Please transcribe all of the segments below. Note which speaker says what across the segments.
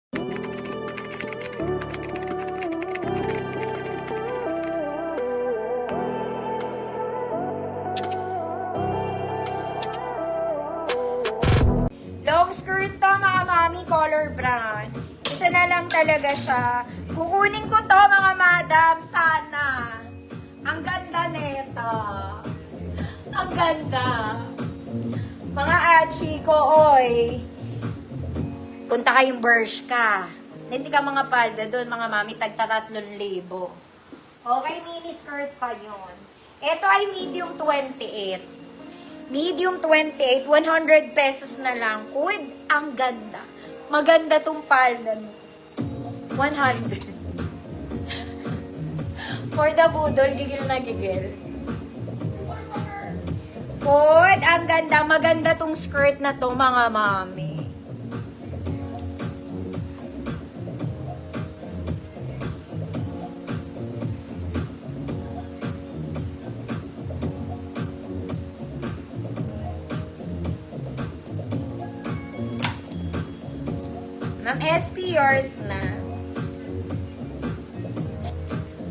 Speaker 1: Long skirt to mga mami, color brown. Isa na lang talaga siya. Kukunin ko to mga madam, sana. Ang ganda nito. Ang ganda. Mga achi ko, oy. Punta kayong Bershka. Hindi ka mga palda doon, mga mami, tagta 3,000. Okay, mini skirt pa yun. Ito ay medium 28. Medium 28, 100 pesos na lang. Kud, ang ganda. Maganda tong palda nito. 100. For the budol, gigil na gigil. Kud, ang ganda. Maganda tong skirt na to, mga mami. Ma'am SP, yours na.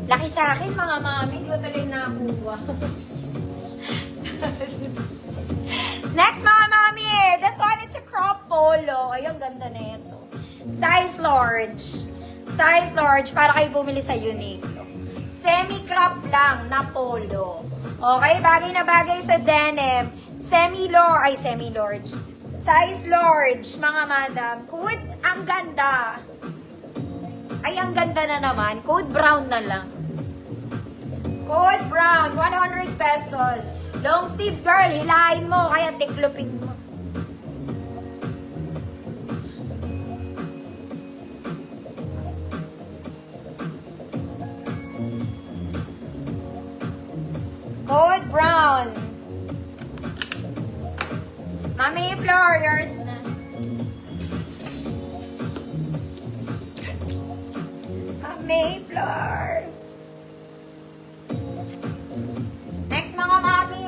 Speaker 1: Laki sa akin, mga mami. Hindi ko tuloy nakuha. Next, mga mami. This one, it's a crop polo. Ay, ang ganda na ito. Size large. Size large, para kayo bumili sa Uniqlo. Semi-crop lang na polo. Okay, bagay na bagay sa denim. Semi-large. Size large, mga madam. Code, ang ganda. Ay, ang ganda na naman. Code brown na lang. Code brown, 100 pesos. Long sleeves, girl, hilahin mo, kaya tiklopin mo. Code brown. Mami, floor, yours na. Mami, floor. Next, mga mami.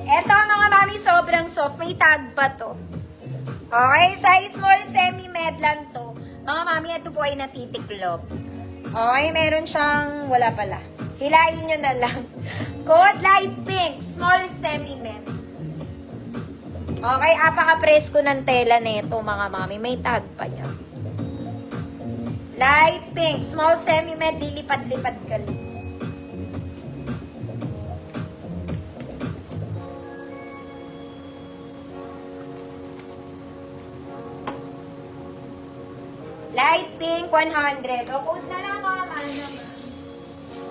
Speaker 1: Eto, mga mami, sobrang soft. May tag pa to. Okay, size small, semi-med lang to. Mga mami, ito po ay natitiklop. Okay, meron siyang, wala pala. Hilahin nyo na lang. Code light pink, small semi-med. Okay, apaka-presko ng tela nito, mga mami. May tag pa yan. Light pink, small semi-med, lilipad-lipad ka lang. Light pink, 100. O, code na lang, mga mami.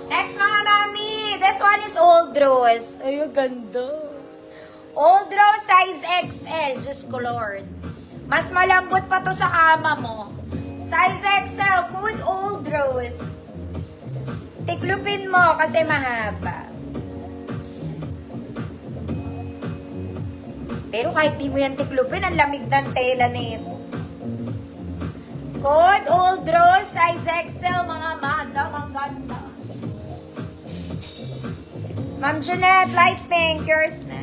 Speaker 1: Next, mga mami. This one is old rose. Ay, ganda. Old rose size XL, just colored. Mas malambot pa to sa kama mo. Size XL, good old rose. Tiklupin mo kasi mahaba. Pero kahit di mo yan tiklupin, ang lamig ng tela nito. Good old rose, size XL, mga madam, ang ganda. Ma'am Jeanette, light pink, yours na.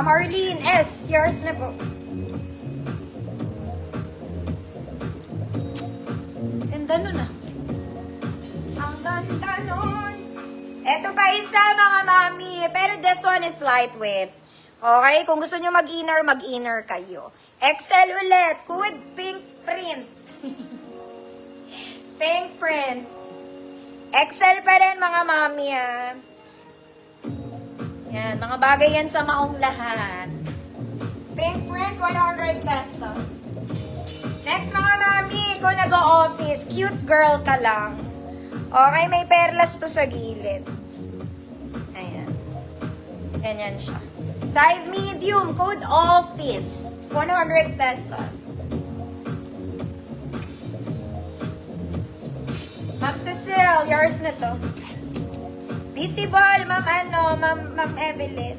Speaker 1: Marlene S, yours na po. Ganda nun ah. Ang ganda nun. Ito pa isa, mga mami. Pero this one is lightweight. Okay? Kung gusto nyo mag-inner kayo. XL ulit. Good pink print. Pink print. XL pa rin, mga mami ah. Yan, mga bagay yan sa maong lahat. Pink print, 100 pesos. Next, mga mami, kung nag-o-office, cute girl ka lang. Okay, may perlas to sa gilid. Ayan. Ganyan siya. Size medium, code office, 100 pesos. Ma'am Cecile, yours na to. Visible, Ma'am Evelyn.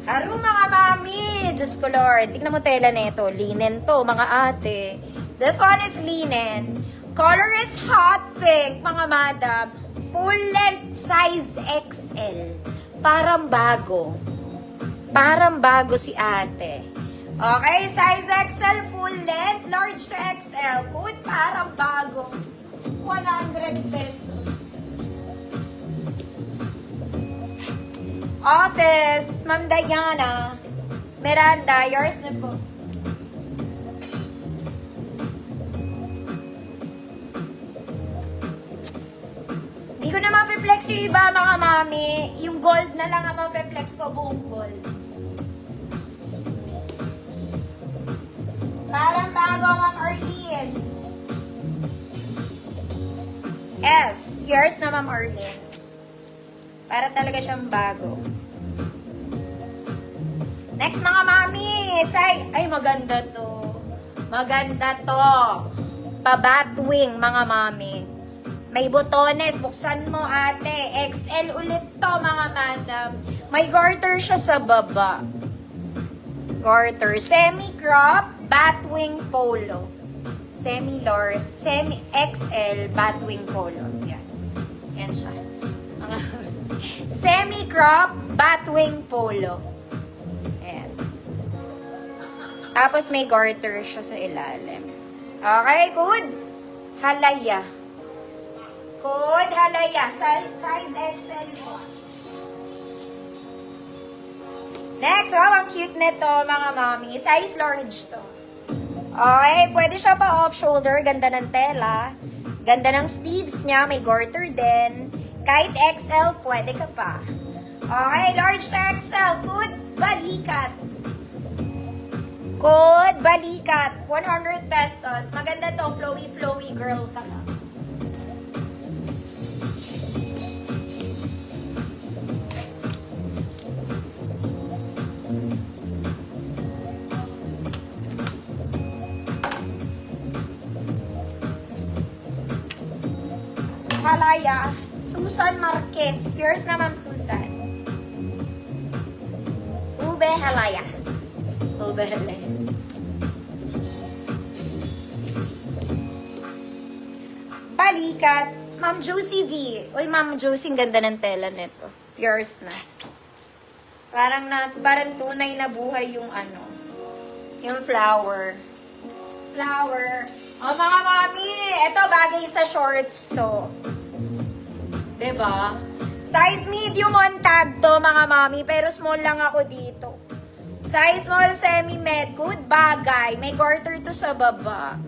Speaker 1: Haro, mga mami. Diyos ko, Lord. Tignan mo tela nito. Linen to, mga ate. This one is linen. Color is hot pink, mga madam. Full length, size XL. Parang bago. Parang bago si ate. Okay, size XL, full length, large to XL. Good, parang bago. 100 pesos. Office, Ma'am Diana. Miranda, yours na po. Hindi ko na ma-flex yung iba, mga mami. Yung gold na lang ang ma-flex ko, buong gold. Parang bago, Ma'am Arlene. S. Yours na, Ma'am Arlene. Para talaga siyang bago. Next, mga mami. Ay, maganda to. Maganda to. Pabatwing, mga mami. May botones. Buksan mo, ate. XL ulit to, mga madam. May garter siya sa baba. Garter. Semi-crop, batwing polo. Semi-XL, batwing polo. Yan. Yan siya. Semi-crop, batwing polo. Ayan. Tapos may garter siya sa ilalim. Okay, good. Halaya. Good, halaya. Size XL po. Next, wow, ang cute nito, mga mami. Size large to. Okay, pwede siya pa off-shoulder. Ganda ng tela. Ganda ng sleeves niya. May garter din. Kahit XL, pwede ka pa. Okay, large to XL. Good, balikat. Good, balikat. 100 pesos. Maganda to, flowy girl ka na. Halaya. Susan Marquez. Yours na, Ma'am Susan. Ube halaya. Ube halaya. Balikat. Ma'am Josie V. Uy, Ma'am Josie, ang ganda ng tela nito. Yours na. Parang tunay na buhay yung yung flower. Flower. O, mga mami, ito bagay sa shorts to. Diba? Size medium on tag to, mga mami, pero small lang ako dito. Size small, semi-med, good bagay. May garter to sa baba.